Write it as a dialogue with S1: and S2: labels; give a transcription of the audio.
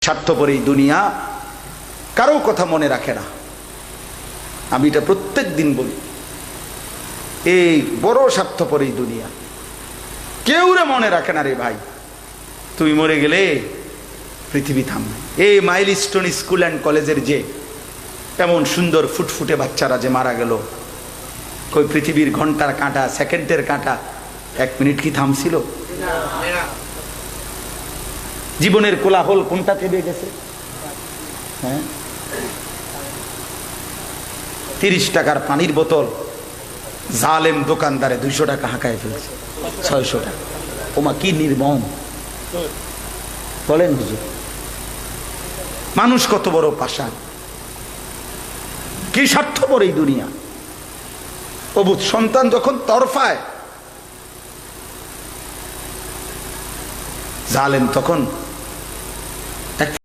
S1: স্বার্থপর এই দুনিয়া কারো কথা মনে রাখে না। আমি এটা প্রত্যেক দিন বলি, এই বড় স্বার্থপর এই দুনিয়া, কেউ রে মনে রাখে না রে ভাই। তুমি মরে গেলে পৃথিবী থামবে। এই মাইলস্টোন স্কুল অ্যান্ড কলেজের যে এমন সুন্দর ফুটফুটে বাচ্চারা যে মারা গেল, কই পৃথিবীর ঘন্টার কাঁটা, সেকেন্ডের কাঁটা 1 মিনিট কি থামছিল? জীবনের কোলাহল কোনটা থেমে গেছে? হ্যাঁ, 30 টাকার পানির বোতল জালেম দোকানদারে 200 টাকা হাঁকায় ফেলছে, 600 টাকা। ওমা কি নির্মম বলেন হুজুর। মানুষ কত বড় পাষাণ, কি স্বার্থপর এই দুনিয়া। অবুঝ সন্তান যখন তরফায়, জালেম তখন